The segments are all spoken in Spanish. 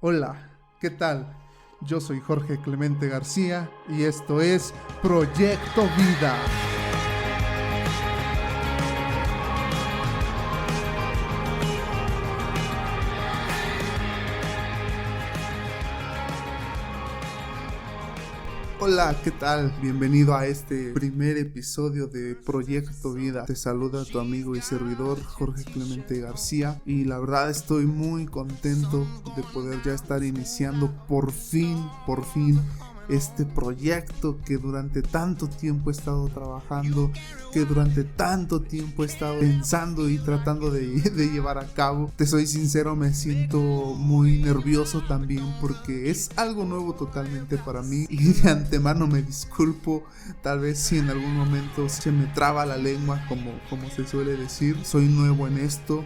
Hola, ¿qué tal? Yo soy Jorge Clemente García y esto es Proyecto Vida. Hola, ¿qué tal? Bienvenido a este primer episodio de Proyecto Vida. Te saluda tu amigo y servidor Jorge Clemente García y la verdad estoy muy contento de poder ya estar iniciando por fin este proyecto que durante tanto tiempo he estado trabajando, que durante tanto tiempo he estado pensando y tratando de llevar a cabo. Te soy sincero, me siento muy nervioso también porque es algo nuevo totalmente para mí y de antemano me disculpo, tal vez si en algún momento se me traba la lengua como se suele decir. Soy nuevo en esto,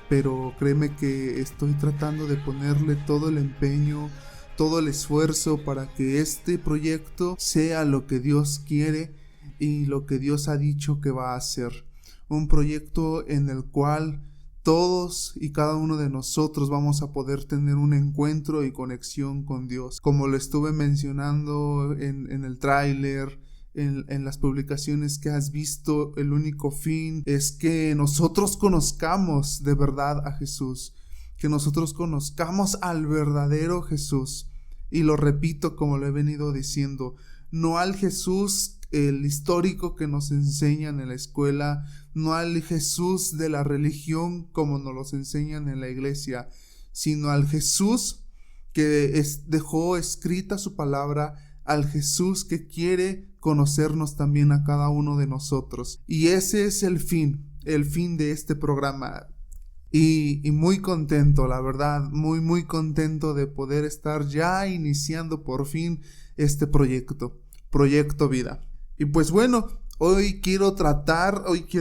pero créeme que estoy tratando de ponerle todo el empeño, todo el esfuerzo para que este proyecto sea lo que Dios quiere y lo que Dios ha dicho que va a hacer. Un proyecto en el cual todos y cada uno de nosotros vamos a poder tener un encuentro y conexión con Dios. Como lo estuve mencionando en el tráiler, en las publicaciones que has visto, el único fin es que nosotros conozcamos de verdad a Jesús, que nosotros conozcamos al verdadero Jesús. Y lo repito como lo he venido diciendo, no al Jesús el histórico que nos enseñan en la escuela, no al Jesús de la religión como nos los enseñan en la iglesia, sino al Jesús que dejó escrita su palabra, al Jesús que quiere conocernos también a cada uno de nosotros. Y ese es el fin de este programa. Y muy contento, la verdad, muy contento de poder estar ya iniciando por fin este Proyecto Vida. Y pues bueno, hoy quiero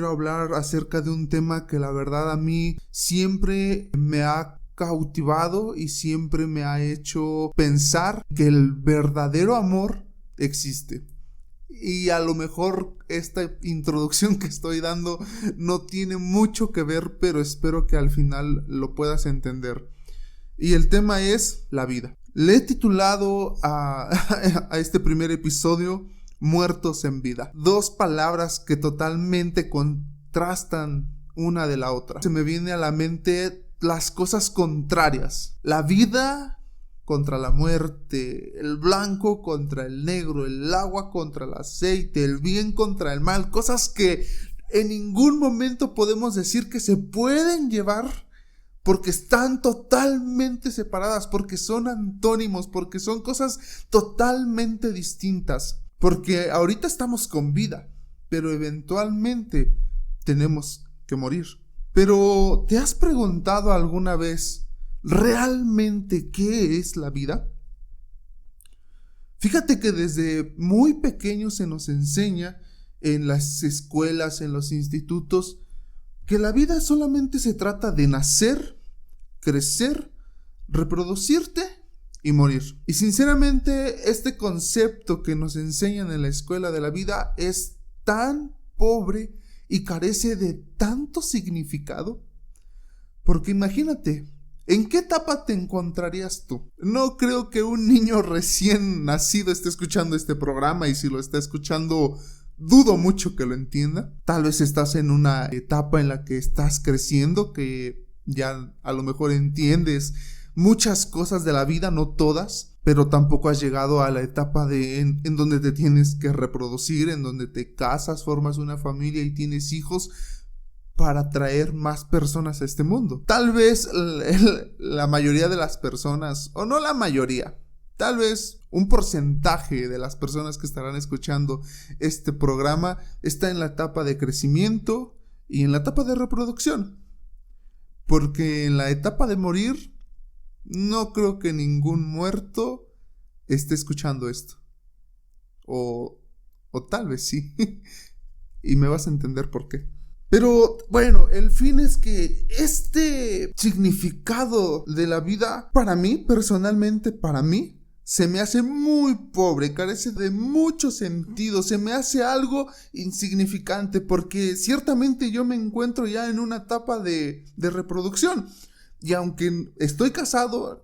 hablar acerca de un tema que la verdad a mí siempre me ha cautivado y siempre me ha hecho pensar que el verdadero amor existe. Y a lo mejor esta introducción que estoy dando no tiene mucho que ver, pero espero que al final lo puedas entender. Y el tema es la vida. Le he titulado a este primer episodio Muertos en Vida. Dos palabras que totalmente contrastan una de la otra. Se me viene a la mente las cosas contrarias. La vida contra la muerte, el blanco contra el negro, el agua contra el aceite, el bien contra el mal, cosas que en ningún momento podemos decir que se pueden llevar porque están totalmente separadas, porque son antónimos, porque son cosas totalmente distintas, porque ahorita estamos con vida, pero eventualmente tenemos que morir. Pero ¿te has preguntado alguna vez ¿realmente qué es la vida? Fíjate que desde muy pequeños se nos enseña en las escuelas, en los institutos, que la vida solamente se trata de nacer, crecer, reproducirte y morir. Y sinceramente, este concepto que nos enseñan en la escuela de la vida es tan pobre y carece de tanto significado. Porque imagínate, ¿en qué etapa te encontrarías tú? No creo que un niño recién nacido esté escuchando este programa, y si lo está escuchando, dudo mucho que lo entienda. Tal vez estás en una etapa en la que estás creciendo, que ya a lo mejor entiendes muchas cosas de la vida, no todas, pero tampoco has llegado a la etapa en donde te tienes que reproducir, en donde te casas, formas una familia y tienes hijos para traer más personas a este mundo. Tal vez la mayoría de las personas, o no la mayoría, tal vez un porcentaje de las personas que estarán escuchando este programa está en la etapa de crecimiento y en la etapa de reproducción. Porque en la etapa de morir, no creo que ningún muerto esté escuchando esto. O tal vez sí. Y me vas a entender por qué. Pero bueno, el fin es que este significado de la vida, para mí, personalmente, para mí, se me hace muy pobre, carece de mucho sentido, se me hace algo insignificante, porque ciertamente yo me encuentro ya en una etapa de reproducción. Y aunque estoy casado,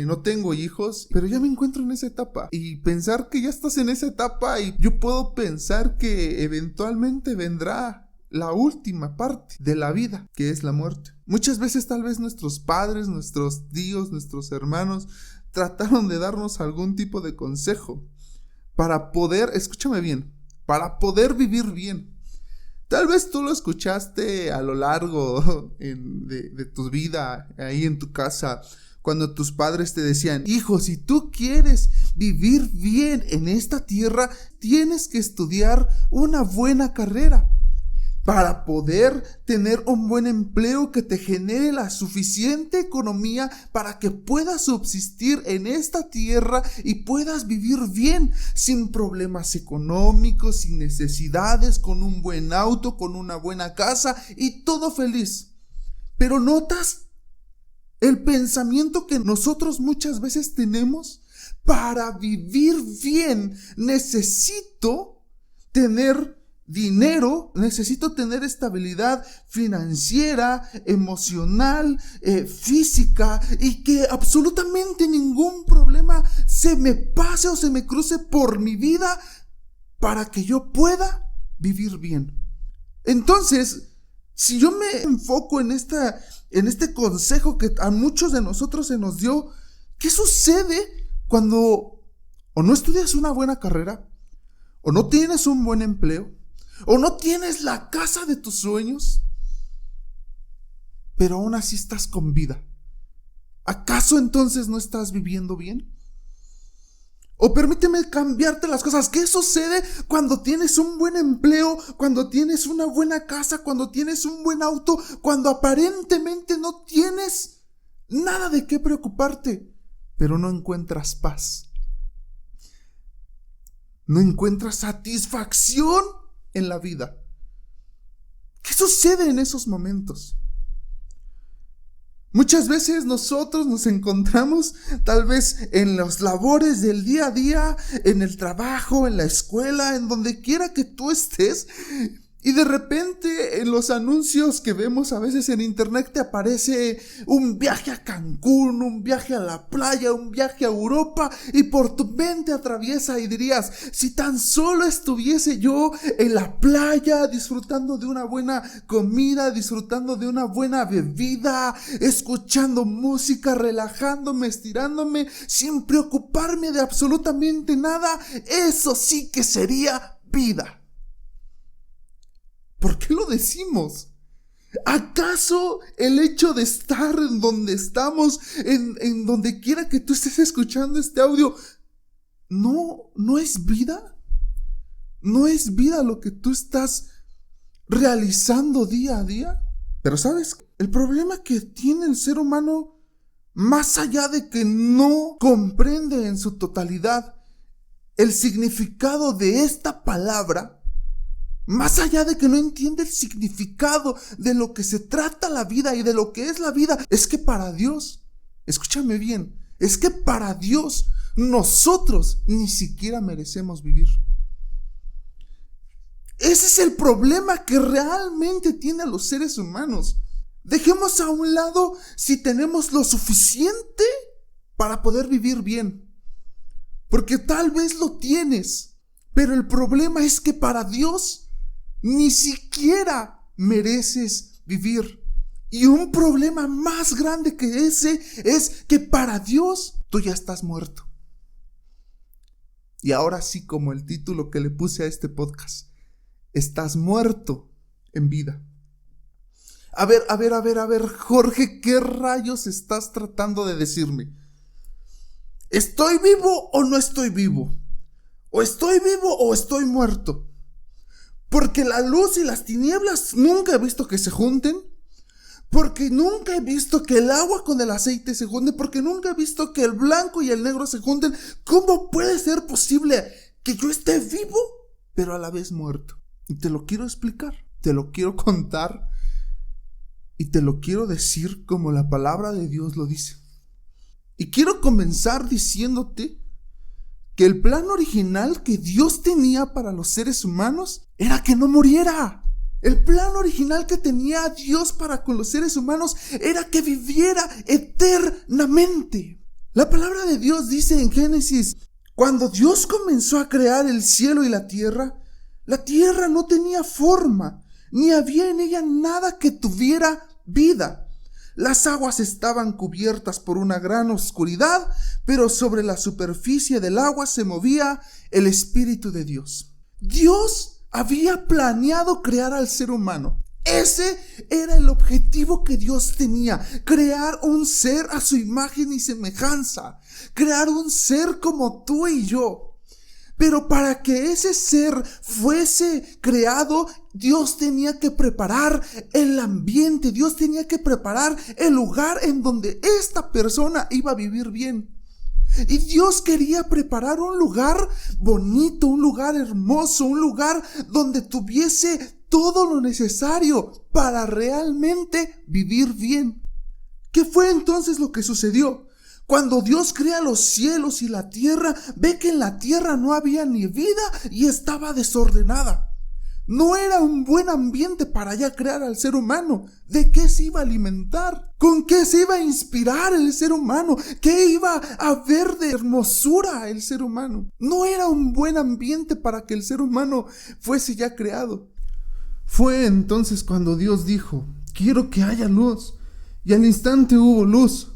no tengo hijos, pero ya me encuentro en esa etapa. Y pensar que ya estás en esa etapa, y yo puedo pensar que eventualmente vendrá la última parte de la vida, que es la muerte. Muchas veces tal vez nuestros padres, nuestros tíos, nuestros hermanos trataron de darnos algún tipo de consejo para poder, escúchame bien, para poder vivir bien. Tal vez tú lo escuchaste a lo largo de tu vida, ahí en tu casa, cuando tus padres te decían: hijo, si tú quieres vivir bien en esta tierra, tienes que estudiar una buena carrera para poder tener un buen empleo que te genere la suficiente economía para que puedas subsistir en esta tierra y puedas vivir bien, sin problemas económicos, sin necesidades, con un buen auto, con una buena casa y todo feliz. Pero ¿notas el pensamiento que nosotros muchas veces tenemos? Para vivir bien necesito tener dinero, necesito tener estabilidad financiera, emocional, física, y que absolutamente ningún problema se me pase o se me cruce por mi vida para que yo pueda vivir bien. Entonces, si yo me enfoco en este consejo que a muchos de nosotros se nos dio, ¿qué sucede cuando o no estudias una buena carrera, o no tienes un buen empleo, o no tienes la casa de tus sueños, pero aún así estás con vida? ¿Acaso entonces no estás viviendo bien? O permíteme cambiarte las cosas. ¿Qué sucede cuando tienes un buen empleo, cuando tienes una buena casa, cuando tienes un buen auto, cuando aparentemente no tienes nada de qué preocuparte, pero no encuentras paz? No encuentras satisfacción en la vida. ¿Qué sucede en esos momentos? Muchas veces nosotros nos encontramos tal vez en las labores del día a día, en el trabajo, en la escuela, en donde quiera que tú estés, y de repente en los anuncios que vemos a veces en internet te aparece un viaje a Cancún, un viaje a la playa, un viaje a Europa, y por tu mente atraviesa y dirías: si tan solo estuviese yo en la playa disfrutando de una buena comida, disfrutando de una buena bebida, escuchando música, relajándome, estirándome, sin preocuparme de absolutamente nada, eso sí que sería vida. ¿Por qué lo decimos? ¿Acaso el hecho de estar en donde estamos, en donde quiera que tú estés escuchando este audio, no es vida? ¿No es vida lo que tú estás realizando día a día? Pero ¿sabes? El problema que tiene el ser humano, más allá de que no comprende en su totalidad el significado de esta palabra, más allá de que no entiende el significado de lo que se trata la vida y de lo que es la vida, es que para Dios, escúchame bien, es que para Dios nosotros ni siquiera merecemos vivir. Ese es el problema que realmente tiene a los seres humanos. Dejemos a un lado si tenemos lo suficiente para poder vivir bien, porque tal vez lo tienes, pero el problema es que para Dios ni siquiera mereces vivir. Y un problema más grande que ese es que para Dios tú ya estás muerto. Y ahora sí, como el título que le puse a este podcast, estás muerto en vida. A ver, Jorge, ¿qué rayos estás tratando de decirme? ¿Estoy vivo o no estoy vivo? ¿O estoy vivo o estoy muerto? Porque la luz y las tinieblas nunca he visto que se junten. Porque nunca he visto que el agua con el aceite se junten. Porque nunca he visto que el blanco y el negro se junten. ¿Cómo puede ser posible que yo esté vivo, pero a la vez muerto? Y te lo quiero explicar, te lo quiero contar, y te lo quiero decir como la palabra de Dios lo dice. Y quiero comenzar diciéndote que el plan original que Dios tenía para los seres humanos era que no muriera. El plan original que tenía Dios para con los seres humanos era que viviera eternamente. La palabra de Dios dice en Génesis: cuando Dios comenzó a crear el cielo y la tierra no tenía forma, ni había en ella nada que tuviera vida. Las aguas estaban cubiertas por una gran oscuridad, pero sobre la superficie del agua se movía el Espíritu de Dios. Dios había planeado crear al ser humano. Ese era el objetivo que Dios tenía: crear un ser a su imagen y semejanza, crear un ser como tú y yo. Pero para que ese ser fuese creado, Dios tenía que preparar el ambiente, Dios tenía que preparar el lugar en donde esta persona iba a vivir bien. Y Dios quería preparar un lugar bonito, un lugar hermoso, un lugar donde tuviese todo lo necesario para realmente vivir bien. ¿Qué fue entonces lo que sucedió? Cuando Dios crea los cielos y la tierra, ve que en la tierra no había ni vida y estaba desordenada. No era un buen ambiente para ya crear al ser humano. ¿De qué se iba a alimentar? ¿Con qué se iba a inspirar el ser humano? ¿Qué iba a ver de hermosura el ser humano? No era un buen ambiente para que el ser humano fuese ya creado. Fue entonces cuando Dios dijo: quiero que haya luz. Y al instante hubo luz.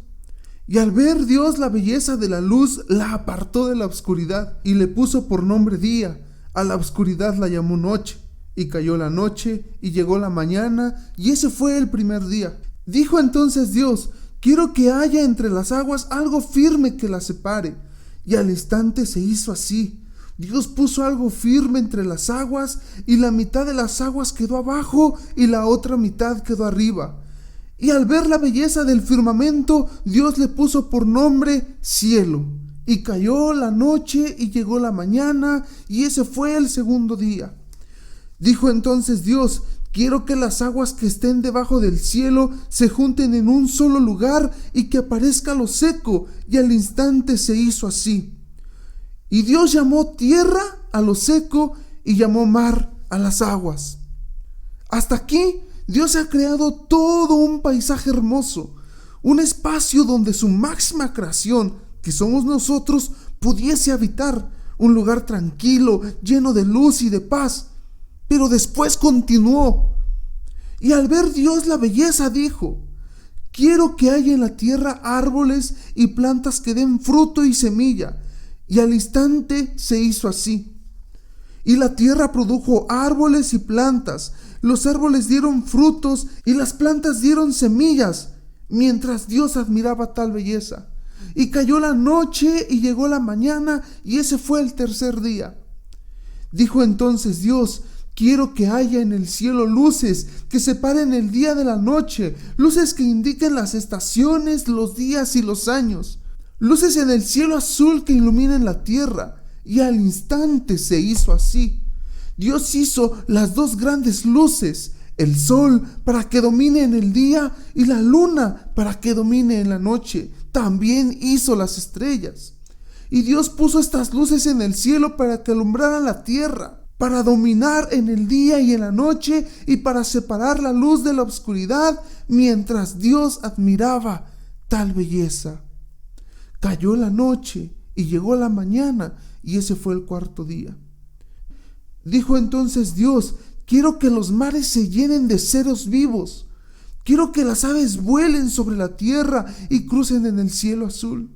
Y al ver Dios la belleza de la luz, la apartó de la oscuridad y le puso por nombre día. A la oscuridad la llamó noche. Y cayó la noche y llegó la mañana, y ese fue el primer día. Dijo entonces Dios: quiero que haya entre las aguas algo firme que las separe. Y al instante se hizo así. Dios puso algo firme entre las aguas, y la mitad de las aguas quedó abajo y la otra mitad quedó arriba. Y al ver la belleza del firmamento, Dios le puso por nombre cielo. Y cayó la noche y llegó la mañana, y ese fue el segundo día. Dijo entonces Dios: quiero que las aguas que estén debajo del cielo se junten en un solo lugar y que aparezca lo seco. Y al instante se hizo así. Y Dios llamó tierra a lo seco y llamó mar a las aguas. Hasta aquí Dios ha creado todo un paisaje hermoso, un espacio donde su máxima creación, que somos nosotros, pudiese habitar, un lugar tranquilo, lleno de luz y de paz. Pero después continuó. Y al ver Dios la belleza dijo: quiero que haya en la tierra árboles y plantas que den fruto y semilla. Y al instante se hizo así. Y la tierra produjo árboles y plantas. Los árboles dieron frutos y las plantas dieron semillas, mientras Dios admiraba tal belleza. Y cayó la noche y llegó la mañana, y ese fue el tercer día. Dijo entonces Dios: quiero que haya en el cielo luces que separen el día de la noche, luces que indiquen las estaciones, los días y los años, luces en el cielo azul que iluminen la tierra. Y al instante se hizo así. Dios hizo las dos grandes luces, el sol para que domine en el día y la luna para que domine en la noche. También hizo las estrellas. Y Dios puso estas luces en el cielo para que alumbraran la tierra, para dominar en el día y en la noche y para separar la luz de la oscuridad, mientras Dios admiraba tal belleza. Cayó la noche y llegó la mañana, y ese fue el cuarto día. Dijo entonces Dios: quiero que los mares se llenen de seres vivos. Quiero que las aves vuelen sobre la tierra y crucen en el cielo azul.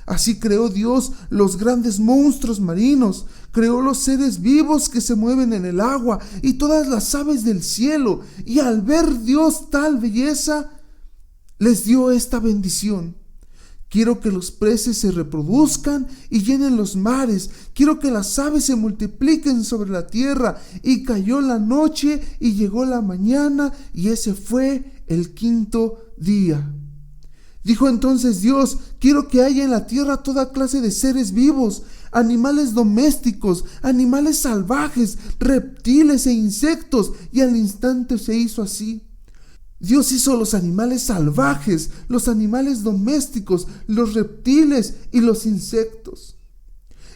Así creó Dios los grandes monstruos marinos, creó los seres vivos que se mueven en el agua y todas las aves del cielo. Y al ver Dios tal belleza, les dio esta bendición: quiero que los peces se reproduzcan y llenen los mares. Quiero que las aves se multipliquen sobre la tierra. Y cayó la noche y llegó la mañana, y ese fue el quinto día. Dijo entonces Dios: quiero que haya en la tierra toda clase de seres vivos, animales domésticos, animales salvajes, reptiles e insectos. Y al instante se hizo así. Dios hizo los animales salvajes, los animales domésticos, los reptiles y los insectos.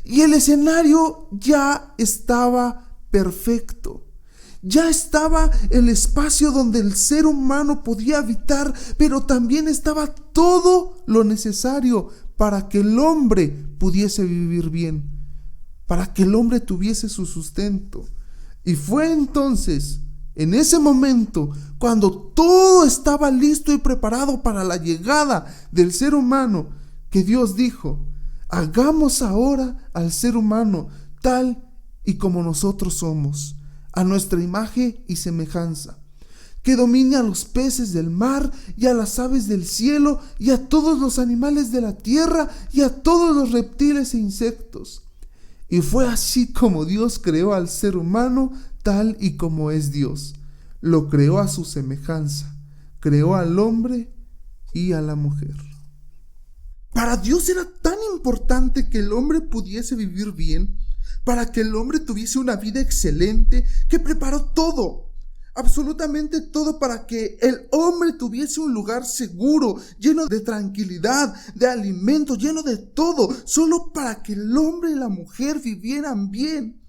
Y el escenario ya estaba perfecto. Ya estaba el espacio donde el ser humano podía habitar, pero también estaba todo lo necesario para que el hombre pudiese vivir bien, para que el hombre tuviese su sustento. Y fue entonces, en ese momento, cuando todo estaba listo y preparado para la llegada del ser humano, que Dios dijo: hagamos ahora al ser humano tal y como nosotros somos, a nuestra imagen y semejanza, que domine a los peces del mar y a las aves del cielo y a todos los animales de la tierra y a todos los reptiles e insectos. Y fue así como Dios creó al ser humano tal y como es Dios. Lo creó a su semejanza, creó al hombre y a la mujer. Para Dios era tan importante que el hombre pudiese vivir bien, para que el hombre tuviese una vida excelente, que preparó todo, absolutamente todo, para que el hombre tuviese un lugar seguro, lleno de tranquilidad, de alimento, lleno de todo, solo para que el hombre y la mujer vivieran bien.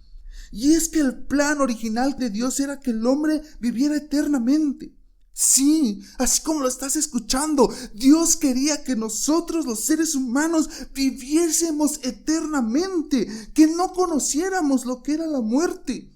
Y es que el plan original de Dios era que el hombre viviera eternamente. Sí, así como lo estás escuchando, Dios quería que nosotros, los seres humanos, viviésemos eternamente, que no conociéramos lo que era la muerte.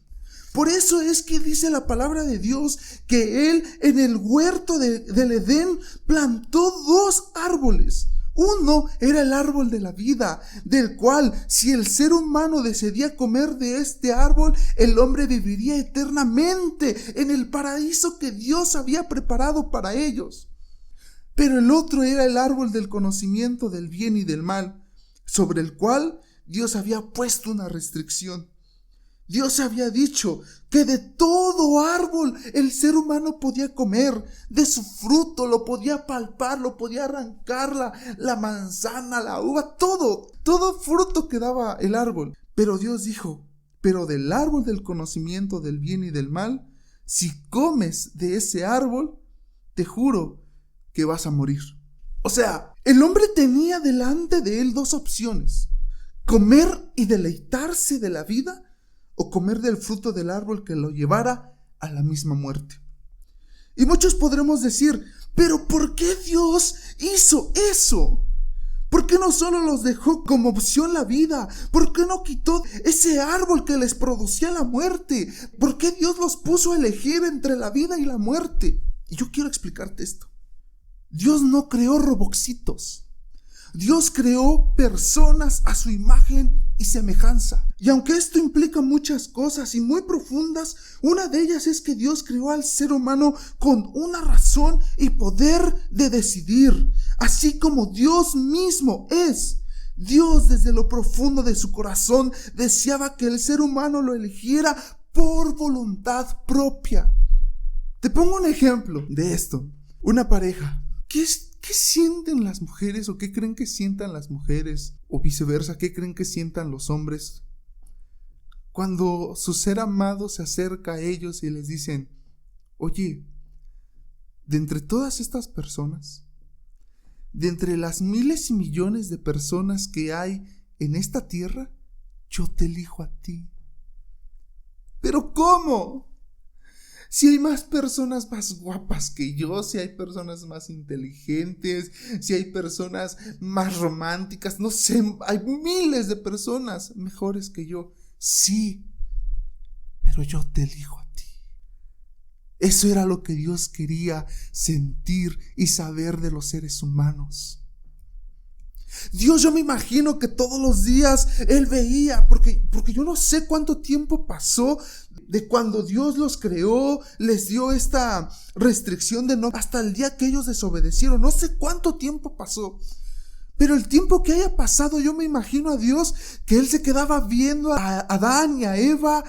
Por eso es que dice la palabra de Dios que Él en el huerto del Edén plantó 2 árboles. Uno era el árbol de la vida, del cual, si el ser humano decidía comer de este árbol, el hombre viviría eternamente en el paraíso que Dios había preparado para ellos. Pero el otro era el árbol del conocimiento del bien y del mal, sobre el cual Dios había puesto una restricción. Dios había dicho que de todo árbol el ser humano podía comer, de su fruto lo podía palpar, lo podía arrancar, la manzana, la uva, todo fruto que daba el árbol. Pero Dios dijo: pero del árbol del conocimiento del bien y del mal, si comes de ese árbol, te juro que vas a morir. O sea, el hombre tenía delante de él 2 opciones: comer y deleitarse de la vida, o comer del fruto del árbol que lo llevara a la misma muerte. Y muchos podremos decir: ¿pero por qué Dios hizo eso? ¿Por qué no solo los dejó como opción la vida? ¿Por qué no quitó ese árbol que les producía la muerte? ¿Por qué Dios los puso a elegir entre la vida y la muerte? Y yo quiero explicarte esto. Dios no creó robotcitos. Dios creó personas a su imagen y semejanza. Y aunque esto implica muchas cosas y muy profundas, una de ellas es que Dios creó al ser humano con una razón y poder de decidir, así como Dios mismo es. Dios, desde lo profundo de su corazón, deseaba que el ser humano lo eligiera por voluntad propia. Te pongo un ejemplo de esto. Una pareja. ¿Qué sienten las mujeres o qué creen que sientan las mujeres? O viceversa, ¿qué creen que sientan los hombres cuando su ser amado se acerca a ellos y les dicen: oye, de entre todas estas personas, de entre las miles y millones de personas que hay en esta tierra, yo te elijo a ti? ¿Pero cómo? Si hay más personas más guapas que yo, si hay personas más inteligentes, si hay personas más románticas, no sé, hay miles de personas mejores que yo. Sí, pero yo te elijo a ti. Eso era lo que Dios quería sentir y saber de los seres humanos. Dios, yo me imagino que todos los días Él veía, porque yo no sé cuánto tiempo pasó de cuando Dios los creó, les dio esta restricción de no, hasta el día que ellos desobedecieron. No sé cuánto tiempo pasó, pero el tiempo que haya pasado, yo me imagino a Dios que Él se quedaba viendo a Adán y a Eva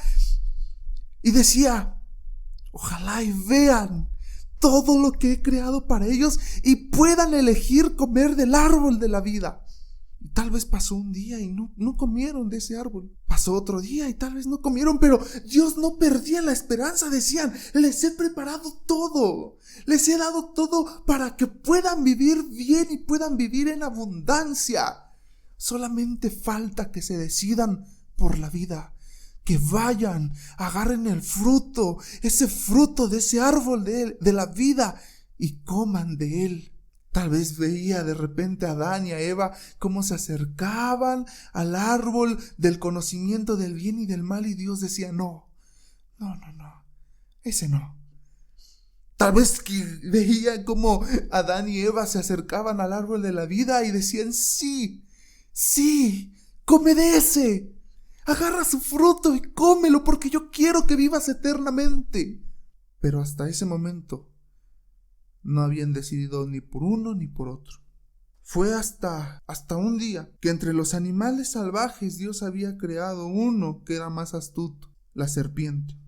y decía: ojalá y vean todo lo que he creado para ellos y puedan elegir comer del árbol de la vida. Y tal vez pasó un día y no comieron de ese árbol. Pasó otro día y tal vez no comieron, pero Dios no perdía la esperanza. Decían: les he preparado todo, les he dado todo para que puedan vivir bien y puedan vivir en abundancia. Solamente falta que se decidan por la vida, que vayan, agarren el fruto, ese fruto de ese árbol de la vida y coman de él. Tal vez veía de repente a Adán y a Eva cómo se acercaban al árbol del conocimiento del bien y del mal y Dios decía, no, ese no. Tal vez que veía cómo Adán y Eva se acercaban al árbol de la vida y decían, sí, come de ese. Agarra su fruto y cómelo porque yo quiero que vivas eternamente. Pero hasta ese momento no habían decidido ni por uno ni por otro. Fue hasta un día que entre los animales salvajes Dios había creado uno que era más astuto, la serpiente.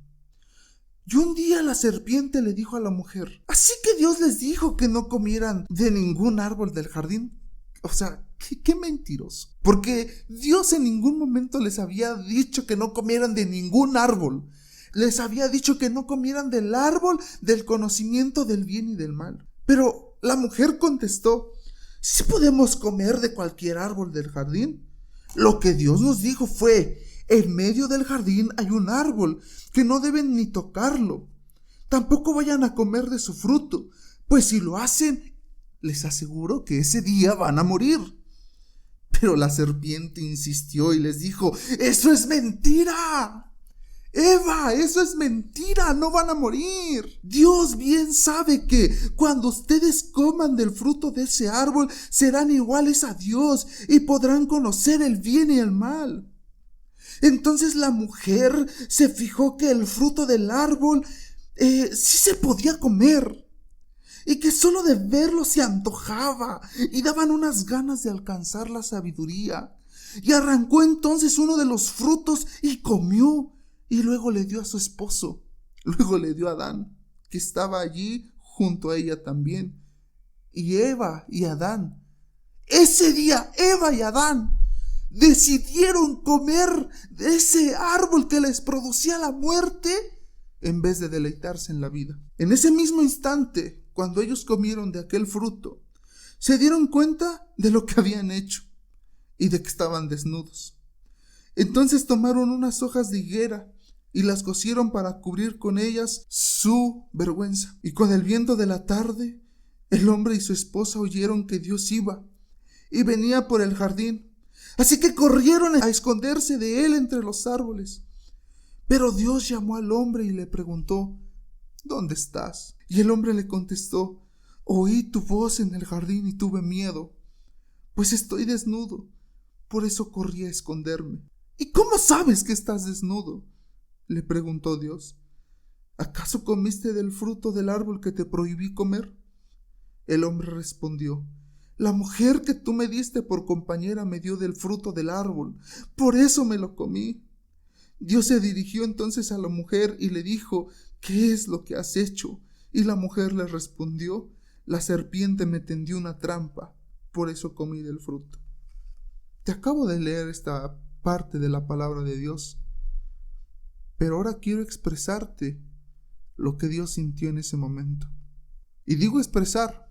Y un día la serpiente le dijo a la mujer, ¿así que Dios les dijo que no comieran de ningún árbol del jardín? O sea, qué mentiroso. Porque Dios en ningún momento les había dicho que no comieran de ningún árbol. Les había dicho que no comieran del árbol del conocimiento del bien y del mal. Pero la mujer contestó, ¿sí podemos comer de cualquier árbol del jardín? Lo que Dios nos dijo fue, en medio del jardín hay un árbol que no deben ni tocarlo. Tampoco vayan a comer de su fruto, pues si lo hacen, les aseguro que ese día van a morir. Pero la serpiente insistió y les dijo, ¡eso es mentira! Eva, eso es mentira, no van a morir. Dios bien sabe que cuando ustedes coman del fruto de ese árbol, serán iguales a Dios y podrán conocer el bien y el mal. Entonces la mujer se fijó que el fruto del árbol sí se podía comer y que solo de verlo se antojaba y daban unas ganas de alcanzar la sabiduría. Y arrancó entonces uno de los frutos y comió. Y luego le dio a su esposo, luego le dio a Adán, que estaba allí junto a ella también. Y Eva y Adán, ese día Eva y Adán decidieron comer de ese árbol que les producía la muerte en vez de deleitarse en la vida. En ese mismo instante, cuando ellos comieron de aquel fruto, se dieron cuenta de lo que habían hecho y de que estaban desnudos. Entonces tomaron unas hojas de higuera y las cosieron para cubrir con ellas su vergüenza. Y con el viento de la tarde, el hombre y su esposa oyeron que Dios iba y venía por el jardín. Así que corrieron a esconderse de él entre los árboles. Pero Dios llamó al hombre y le preguntó, ¿dónde estás? Y el hombre le contestó, oí tu voz en el jardín y tuve miedo, pues estoy desnudo, por eso corrí a esconderme. ¿Y cómo sabes que estás desnudo?, le preguntó Dios. ¿Acaso comiste del fruto del árbol que te prohibí comer? El hombre respondió, la mujer que tú me diste por compañera me dio del fruto del árbol, por eso me lo comí. Dios se dirigió entonces a la mujer y le dijo, ¿qué es lo que has hecho? Y la mujer le respondió, la serpiente me tendió una trampa, por eso comí del fruto. Te acabo de leer esta parte de la palabra de Dios, pero ahora quiero expresarte lo que Dios sintió en ese momento. Y digo expresar,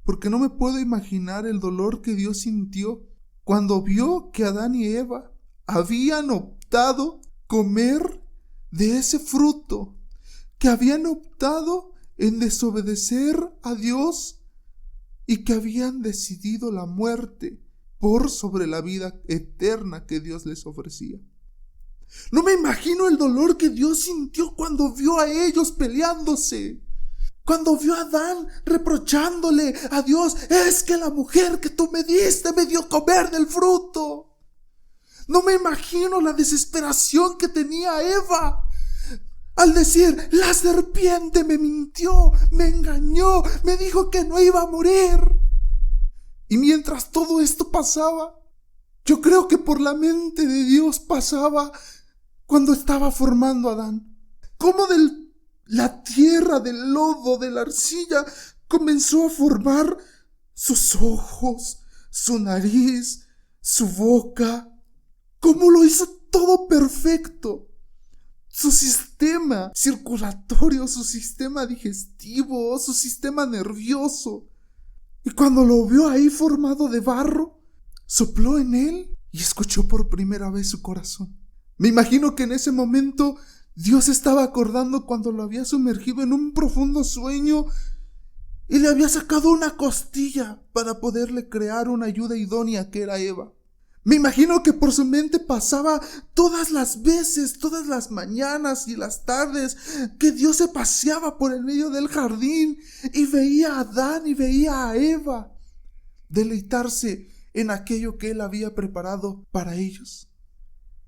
porque no me puedo imaginar el dolor que Dios sintió cuando vio que Adán y Eva habían optado comer de ese fruto, que habían optado en desobedecer a Dios y que habían decidido la muerte por sobre la vida eterna que Dios les ofrecía. No me imagino el dolor que Dios sintió cuando vio a ellos peleándose. Cuando vio a Adán reprochándole a Dios, es que la mujer que tú me diste me dio comer del fruto. No me imagino la desesperación que tenía Eva al decir, la serpiente me mintió, me engañó, me dijo que no iba a morir. Y mientras todo esto pasaba, yo creo que por la mente de Dios pasaba cuando estaba formando a Adán. Cómo de la tierra, del lodo, de la arcilla, comenzó a formar sus ojos, su nariz, su boca. Cómo lo hizo todo perfecto. Su sistema circulatorio, su sistema digestivo, su sistema nervioso. Y cuando lo vio ahí formado de barro, sopló en él y escuchó por primera vez su corazón. Me imagino que en ese momento Dios estaba acordando cuando lo había sumergido en un profundo sueño y le había sacado una costilla para poderle crear una ayuda idónea que era Eva. Me imagino que por su mente pasaba todas las veces, todas las mañanas y las tardes que Dios se paseaba por el medio del jardín y veía a Adán y veía a Eva deleitarse en aquello que Él había preparado para ellos.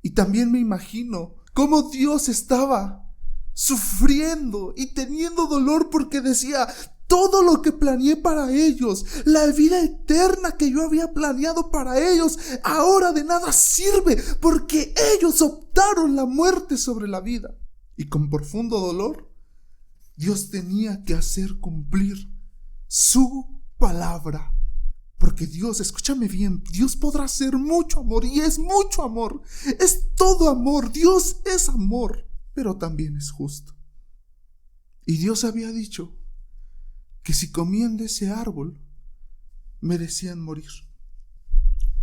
Y también me imagino cómo Dios estaba sufriendo y teniendo dolor porque decía: todo lo que planeé para ellos, la vida eterna que yo había planeado para ellos, ahora de nada sirve porque ellos optaron la muerte sobre la vida. Y con profundo dolor, Dios tenía que hacer cumplir su palabra. Porque Dios, escúchame bien, Dios podrá ser mucho amor y es mucho amor. Es todo amor. Dios es amor, pero también es justo. Y Dios había dicho que si comían de ese árbol, merecían morir.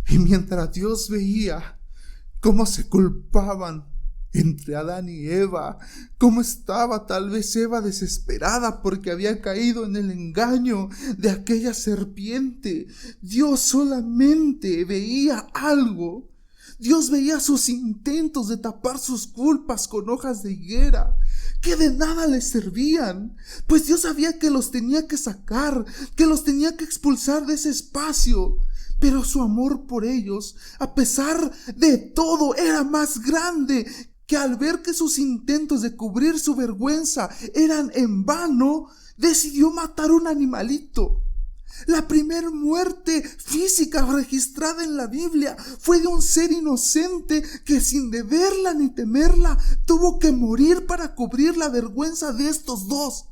Y mientras Dios veía cómo se culpaban entre Adán y Eva, cómo estaba tal vez Eva desesperada porque había caído en el engaño de aquella serpiente, Dios solamente veía algo. Dios veía sus intentos de tapar sus culpas con hojas de higuera, que de nada les servían, pues Dios sabía que los tenía que sacar, que los tenía que expulsar de ese espacio. Pero su amor por ellos, a pesar de todo, era más grande, que al ver que sus intentos de cubrir su vergüenza eran en vano, decidió matar un animalito. La primera muerte física registrada en la Biblia fue de un ser inocente que sin deberla ni temerla tuvo que morir para cubrir la vergüenza de estos dos.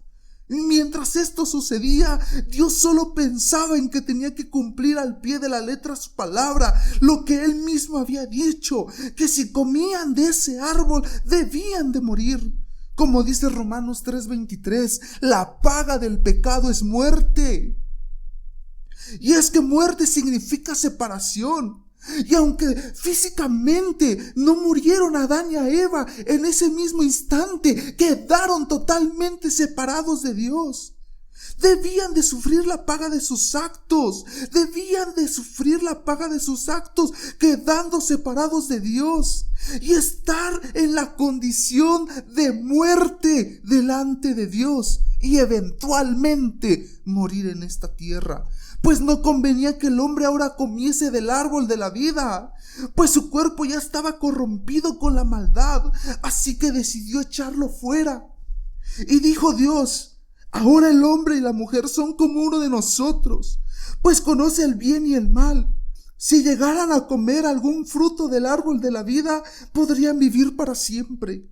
Mientras esto sucedía, Dios solo pensaba en que tenía que cumplir al pie de la letra su palabra, lo que Él mismo había dicho, que si comían de ese árbol debían de morir. Como dice Romanos 3:23, la paga del pecado es muerte. Y es que muerte significa separación. Y aunque físicamente no murieron Adán y a Eva, en ese mismo instante quedaron totalmente separados de Dios. Debían de sufrir la paga de sus actos. Debían de sufrir la paga de sus actos, quedando separados de Dios. Y estar en la condición de muerte delante de Dios. Y eventualmente morir en esta tierra. Pues no convenía que el hombre ahora comiese del árbol de la vida, pues su cuerpo ya estaba corrompido con la maldad, así que decidió echarlo fuera. Y dijo Dios: ahora el hombre y la mujer son como uno de nosotros, pues conoce el bien y el mal. Si llegaran a comer algún fruto del árbol de la vida, podrían vivir para siempre.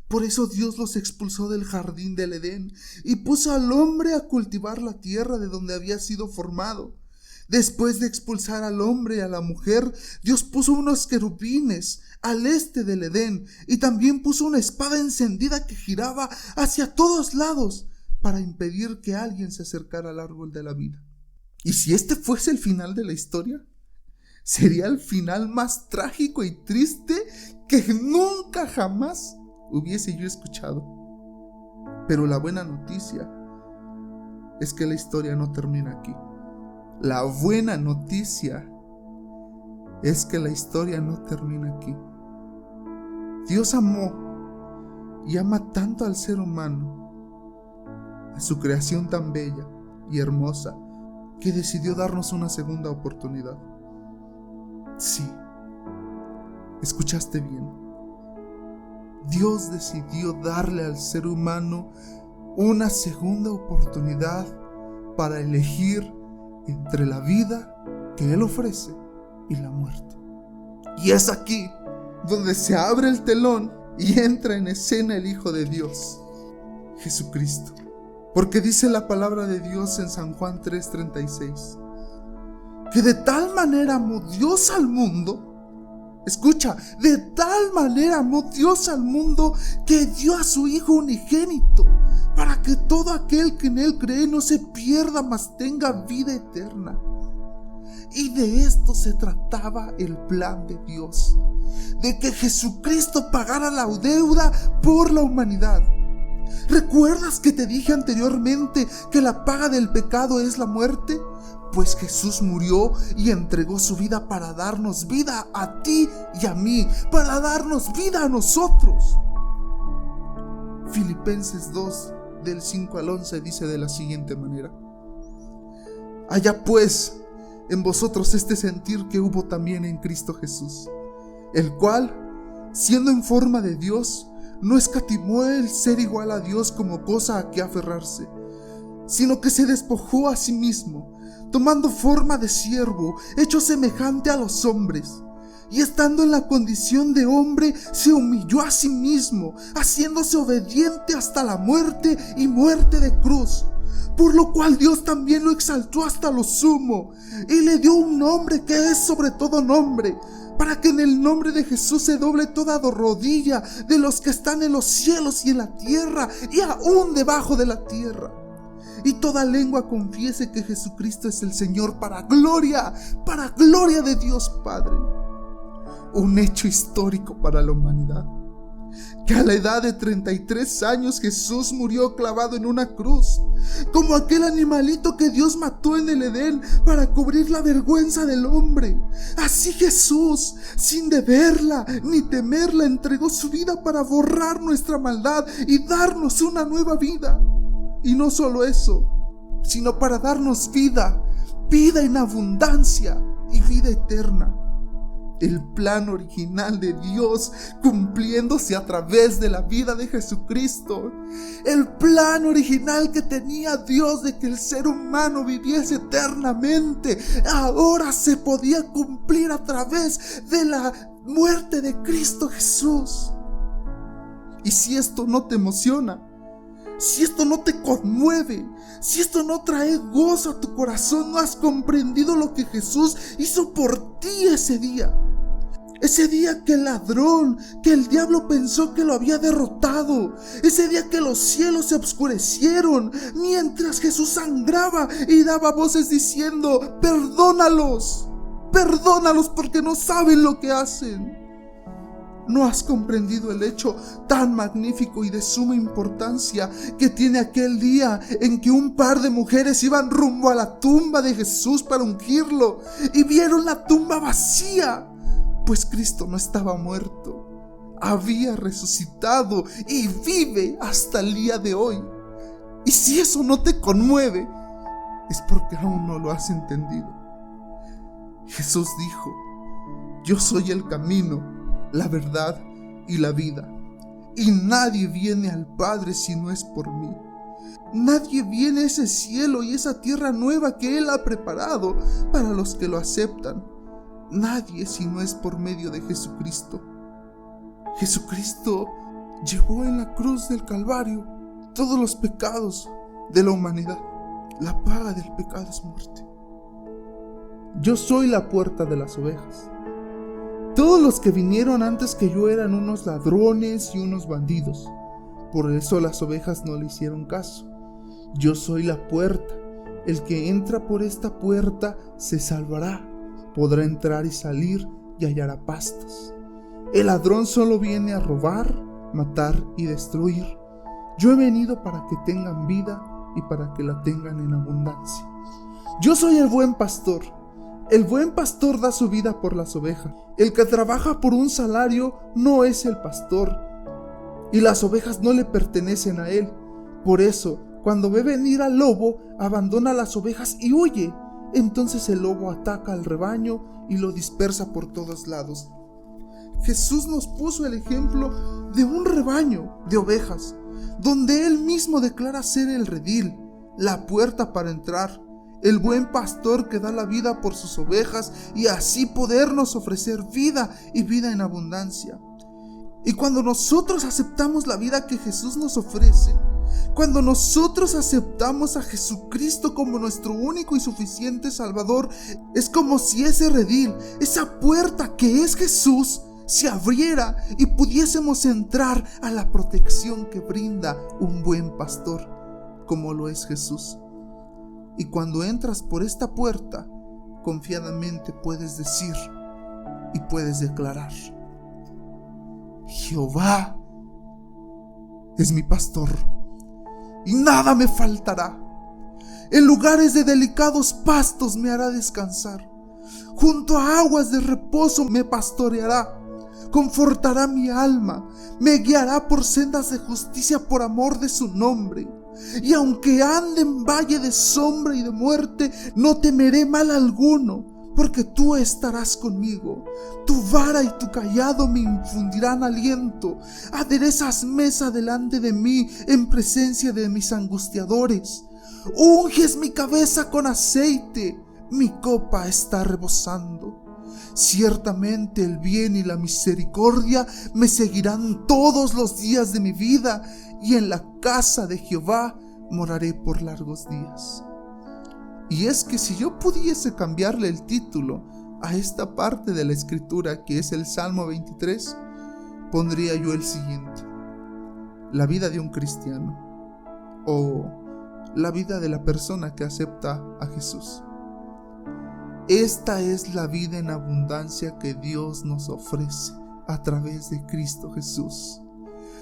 Por eso Dios los expulsó del jardín del Edén y puso al hombre a cultivar la tierra de donde había sido formado. Después de expulsar al hombre y a la mujer, Dios puso unos querubines al este del Edén y también puso una espada encendida que giraba hacia todos lados para impedir que alguien se acercara al árbol de la vida. Y si este fuese el final de la historia, sería el final más trágico y triste que nunca jamás hubiese yo escuchado. Pero la buena noticia es que la historia no termina aquí. La buena noticia es que la historia no termina aquí. Dios amó y ama tanto al ser humano, a su creación tan bella y hermosa, que decidió darnos una segunda oportunidad. Sí, escuchaste bien. Dios decidió darle al ser humano una segunda oportunidad para elegir entre la vida que Él ofrece y la muerte. Y es aquí donde se abre el telón y entra en escena el Hijo de Dios, Jesucristo. Porque dice la palabra de Dios en San Juan 3:36, que de tal manera amó Dios al mundo. Escucha, de tal manera amó Dios al mundo que dio a su Hijo unigénito, para que todo aquel que en Él cree no se pierda, mas tenga vida eterna. Y de esto se trataba el plan de Dios, de que Jesucristo pagara la deuda por la humanidad. ¿Recuerdas que te dije anteriormente que la paga del pecado es la muerte? Pues Jesús murió y entregó su vida para darnos vida a ti y a mí, para darnos vida a nosotros. Filipenses 2, del 5 al 11 dice de la siguiente manera: haya pues en vosotros este sentir que hubo también en Cristo Jesús, el cual, siendo en forma de Dios, no escatimó el ser igual a Dios como cosa a que aferrarse, sino que se despojó a sí mismo, tomando forma de siervo, hecho semejante a los hombres, y estando en la condición de hombre, se humilló a sí mismo, haciéndose obediente hasta la muerte y muerte de cruz. Por lo cual Dios también lo exaltó hasta lo sumo, y le dio un nombre que es sobre todo nombre, para que en el nombre de Jesús se doble toda rodilla de los que están en los cielos y en la tierra, y aún debajo de la tierra. Y toda lengua confiese que Jesucristo es el Señor, para gloria de Dios Padre. Un hecho histórico para la humanidad, que a la edad de 33 años Jesús murió clavado en una cruz, como aquel animalito que Dios mató en el Edén para cubrir la vergüenza del hombre. Así Jesús, sin deberla ni temerla, entregó su vida para borrar nuestra maldad y darnos una nueva vida. Y no solo eso, sino para darnos vida en abundancia y vida eterna. El plan original de Dios cumpliéndose a través de la vida de Jesucristo. El plan original que tenía Dios de que el ser humano viviese eternamente, ahora se podía cumplir a través de la muerte de Cristo Jesús. Y si esto no te emociona, si esto no te conmueve, si esto no trae gozo a tu corazón, no has comprendido lo que Jesús hizo por ti ese día. Ese día que el ladrón, que el diablo pensó que lo había derrotado. Ese día que los cielos se oscurecieron mientras Jesús sangraba y daba voces diciendo: perdónalos porque no saben lo que hacen. No has comprendido el hecho tan magnífico y de suma importancia que tiene aquel día en que un par de mujeres iban rumbo a la tumba de Jesús para ungirlo y vieron la tumba vacía, pues Cristo no estaba muerto, había resucitado y vive hasta el día de hoy. Y si eso no te conmueve, es porque aún no lo has entendido. Jesús dijo: yo soy el camino, la verdad y la vida, y nadie viene al Padre si no es por mí. Nadie viene a ese cielo y esa tierra nueva que Él ha preparado para los que lo aceptan. Nadie si no es por medio de Jesucristo. Jesucristo llevó en la cruz del Calvario todos los pecados de la humanidad. La paga del pecado es muerte. Yo soy la puerta de las ovejas. Todos los que vinieron antes que yo eran unos ladrones y unos bandidos. Por eso las ovejas no le hicieron caso. Yo soy la puerta. El que entra por esta puerta se salvará. Podrá entrar y salir y hallará pastos. El ladrón solo viene a robar, matar y destruir. Yo he venido para que tengan vida y para que la tengan en abundancia. Yo soy el buen pastor. El buen pastor da su vida por las ovejas. El que trabaja por un salario no es el pastor, y las ovejas no le pertenecen a él. Por eso, cuando ve venir al lobo, abandona las ovejas y huye. Entonces el lobo ataca al rebaño y lo dispersa por todos lados. Jesús nos puso el ejemplo de un rebaño de ovejas, donde Él mismo declara ser el redil, la puerta para entrar, el buen pastor que da la vida por sus ovejas y así podernos ofrecer vida y vida en abundancia. Y cuando nosotros aceptamos la vida que Jesús nos ofrece, cuando nosotros aceptamos a Jesucristo como nuestro único y suficiente Salvador, es como si ese redil, esa puerta que es Jesús, se abriera y pudiésemos entrar a la protección que brinda un buen pastor, como lo es Jesús. Y cuando entras por esta puerta, confiadamente puedes decir y puedes declarar: Jehová es mi pastor y nada me faltará. En lugares de delicados pastos me hará descansar. Junto a aguas de reposo me pastoreará. Confortará mi alma. Me guiará por sendas de justicia por amor de su nombre. Y aunque ande en valle de sombra y de muerte, no temeré mal alguno, porque tú estarás conmigo. Tu vara y tu cayado me infundirán aliento. Aderezas mesa delante de mí en presencia de mis angustiadores. Unges mi cabeza con aceite, mi copa está rebosando. Ciertamente el bien y la misericordia me seguirán todos los días de mi vida, y en la casa de Jehová moraré por largos días. Y es que si yo pudiese cambiarle el título a esta parte de la escritura, que es el Salmo 23, pondría yo el siguiente: la vida de un cristiano, o la vida de la persona que acepta a Jesús. Esta es la vida en abundancia que Dios nos ofrece a través de Cristo Jesús.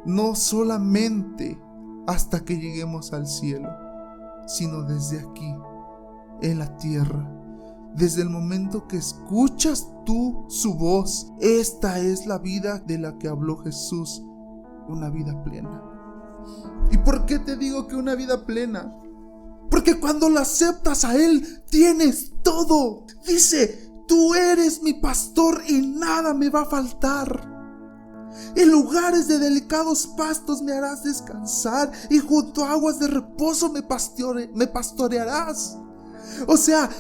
No solamente hasta que lleguemos al cielo, sino desde aquí, en la tierra. Desde el momento que escuchas tú su voz, esta es la vida de la que habló Jesús, una vida plena. ¿Y por qué te digo que una vida plena? Porque cuando lo aceptas a Él, tienes todo. Dice: tú eres mi pastor y nada me va a faltar. En lugares de delicados pastos me harás descansar, y junto a aguas de reposo me pastorearás. O sea,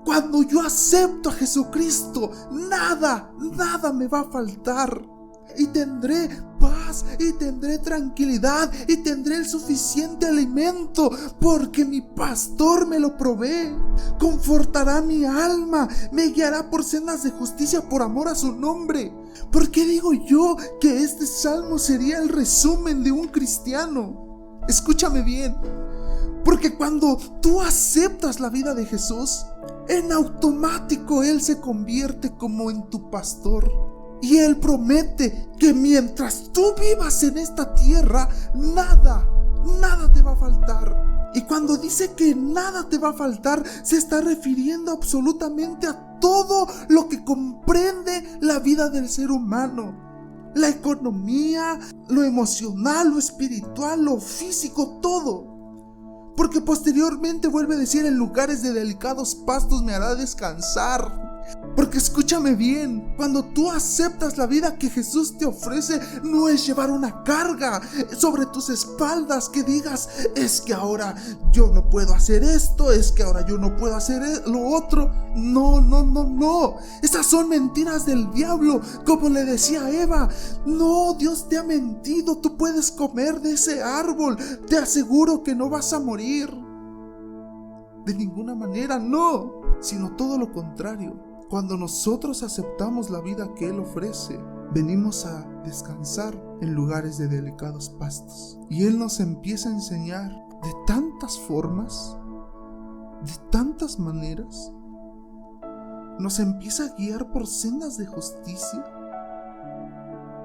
cuando yo acepto a Jesucristo, nada me va a faltar. Y tendré paz, y tendré tranquilidad, y tendré el suficiente alimento, porque mi pastor me lo provee. Confortará mi alma, me guiará por sendas de justicia por amor a su nombre. ¿Por qué digo yo que este salmo sería el resumen de un cristiano? Escúchame bien. Porque cuando tú aceptas la vida de Jesús, en automático Él se convierte como en tu pastor. Y Él promete que mientras tú vivas en esta tierra, nada te va a faltar. Y cuando dice que nada te va a faltar, se está refiriendo absolutamente a todo lo que comprende la vida del ser humano. La economía, lo emocional, lo espiritual, lo físico, todo. Porque posteriormente vuelve a decir: en lugares de delicados pastos me hará descansar. Porque escúchame bien, cuando tú aceptas la vida que Jesús te ofrece, no es llevar una carga sobre tus espaldas que digas: es que ahora yo no puedo hacer esto, es que ahora yo no puedo hacer lo otro. No. Esas son mentiras del diablo, como le decía a Eva. No, Dios te ha mentido, tú puedes comer de ese árbol, te aseguro que no vas a morir. De ninguna manera, no, sino todo lo contrario. Cuando nosotros aceptamos la vida que Él ofrece, venimos a descansar en lugares de delicados pastos. Y Él nos empieza a enseñar de tantas formas, de tantas maneras. Nos empieza a guiar por sendas de justicia,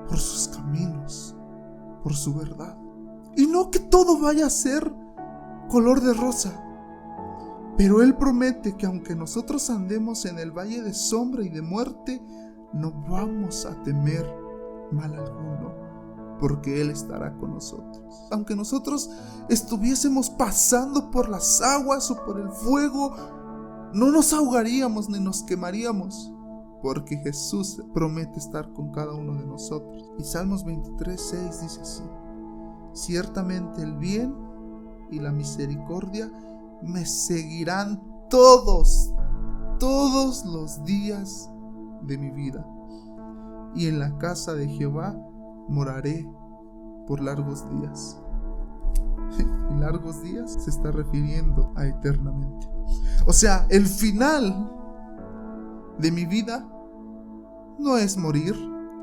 por sus caminos, por su verdad. Y no que todo vaya a ser color de rosa. Pero Él promete que aunque nosotros andemos en el valle de sombra y de muerte, no vamos a temer mal alguno, porque Él estará con nosotros. Aunque nosotros estuviésemos pasando por las aguas o por el fuego, no nos ahogaríamos ni nos quemaríamos, porque Jesús promete estar con cada uno de nosotros. Y Salmos 23:6 dice así: ciertamente el bien y la misericordia me seguirán todos los días de mi vida, y en la casa de Jehová moraré por largos días. Y largos días se está refiriendo a eternamente. O sea, el final de mi vida no es morir,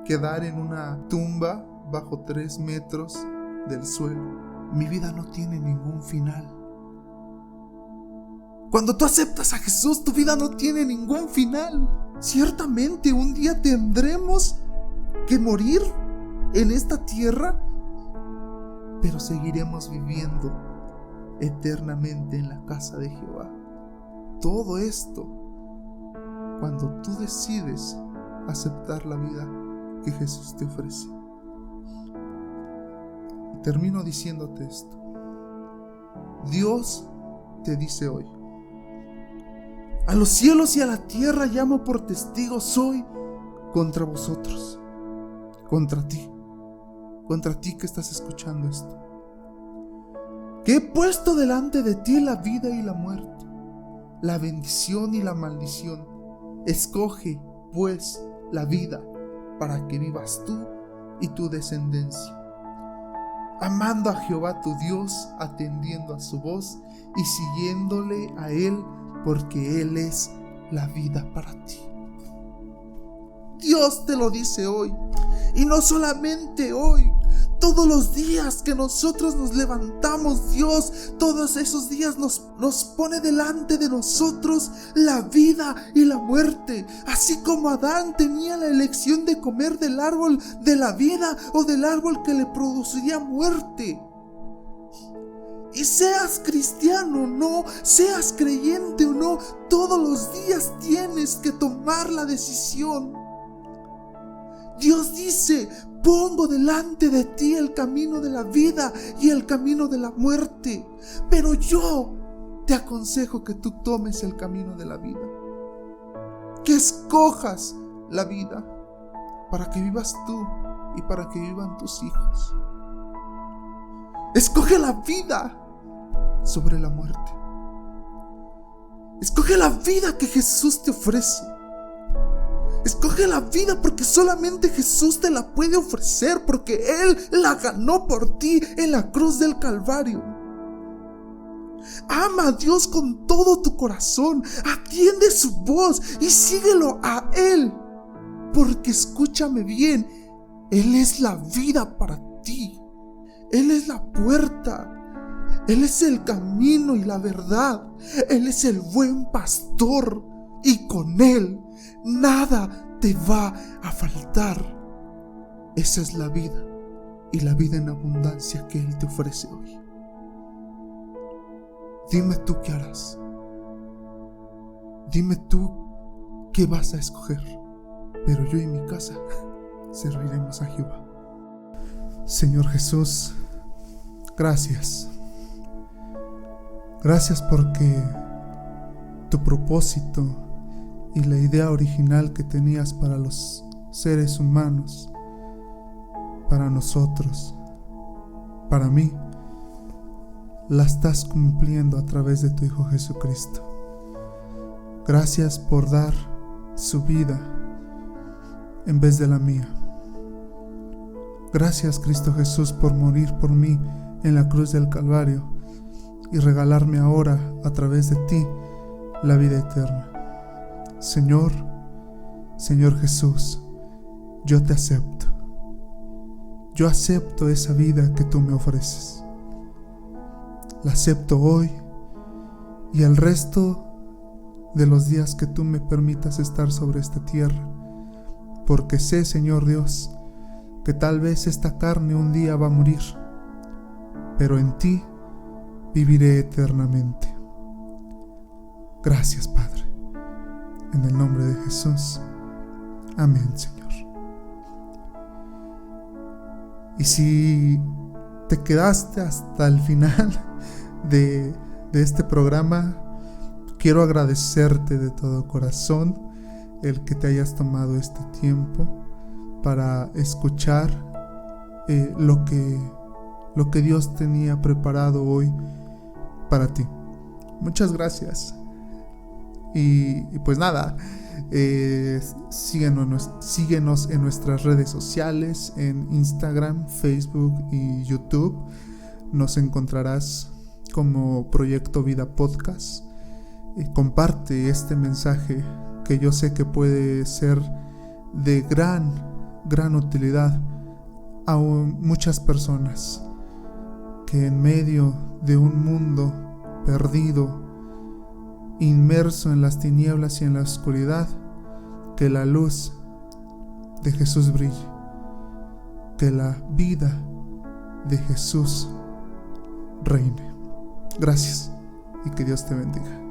quedar en una tumba bajo 3 metros del suelo. Mi vida no tiene ningún final. Cuando tú aceptas a Jesús, tu vida no tiene ningún final. Ciertamente un día tendremos que morir en esta tierra, pero seguiremos viviendo eternamente en la casa de Jehová. Todo esto cuando tú decides aceptar la vida que Jesús te ofrece. Y termino diciéndote esto. Dios te dice hoy: a los cielos y a la tierra llamo por testigos hoy contra vosotros, contra ti que estás escuchando esto, que he puesto delante de ti la vida y la muerte, la bendición y la maldición. Escoge, pues, la vida para que vivas tú y tu descendencia, amando a Jehová tu Dios, atendiendo a su voz y siguiéndole a Él, porque Él es la vida para ti. Dios te lo dice hoy, y no solamente hoy, todos los días que nosotros nos levantamos, Dios todos esos días nos pone delante de nosotros la vida y la muerte. Así como Adán tenía la elección de comer del árbol de la vida o del árbol que le produciría muerte. Y seas cristiano o no, seas creyente o no, todos los días tienes que tomar la decisión. Dios dice: pongo delante de ti el camino de la vida y el camino de la muerte, pero yo te aconsejo que tú tomes el camino de la vida, que escojas la vida para que vivas tú y para que vivan tus hijos. Escoge la vida sobre la muerte. Escoge la vida que Jesús te ofrece. Escoge la vida porque solamente Jesús te la puede ofrecer, porque Él la ganó por ti en la cruz del Calvario. Ama a Dios con todo tu corazón, atiende su voz y síguelo a Él, porque escúchame bien, Él es la vida para ti. Él es la puerta, Él es el camino y la verdad. Él es el buen pastor y con Él nada te va a faltar. Esa es la vida y la vida en abundancia que Él te ofrece hoy. Dime tú qué harás. Dime tú qué vas a escoger. Pero yo y mi casa serviremos a Jehová. Señor Jesús, gracias. Gracias porque tu propósito y la idea original que tenías para los seres humanos, para nosotros, para mí, la estás cumpliendo a través de tu Hijo Jesucristo. Gracias por dar su vida en vez de la mía. Gracias, Cristo Jesús, por morir por mí en la cruz del Calvario y regalarme ahora, a través de ti, la vida eterna. Señor Jesús, yo te acepto. Yo acepto esa vida que tú me ofreces. La acepto hoy y el resto de los días que tú me permitas estar sobre esta tierra, porque sé, Señor Dios, que tal vez esta carne un día va a morir, pero en ti viviré eternamente. Gracias, Padre. En el nombre de Jesús. Amén, Señor. Y si te quedaste hasta el final de este programa, quiero agradecerte de todo corazón el que te hayas tomado este tiempo para escuchar lo que Dios tenía preparado hoy para ti. Muchas gracias. Y pues nada, síguenos en nuestras redes sociales, en Instagram, Facebook y YouTube. Nos encontrarás como Proyecto Vida Podcast. Comparte este mensaje que yo sé que puede ser de gran utilidad a muchas personas que en medio de un mundo perdido, inmerso en las tinieblas y en la oscuridad, que la luz de Jesús brille, que la vida de Jesús reine. Gracias y que Dios te bendiga.